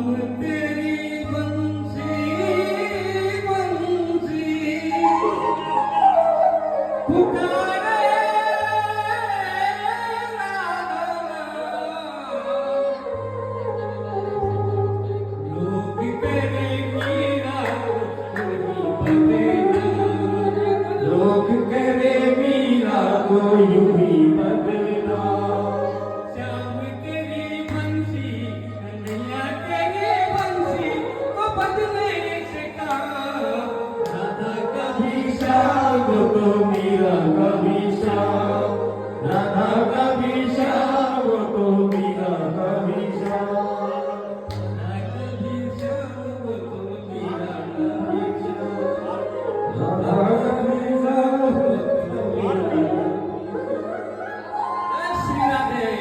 तेरी बंसी बंसी पुकारे लोग तेरे मीरा लोग तेरे मीरा को यूं ही बदलना श्याम तेरी बंसी कन्हैया तेरी बंसी को बदलने से कहा राधा कभी श्याम तो मीरा कभी श्याम राधा कभी श्याम तो मीरा कभी श्याम राधा कभी श्याम तो मीरा कभी श्याम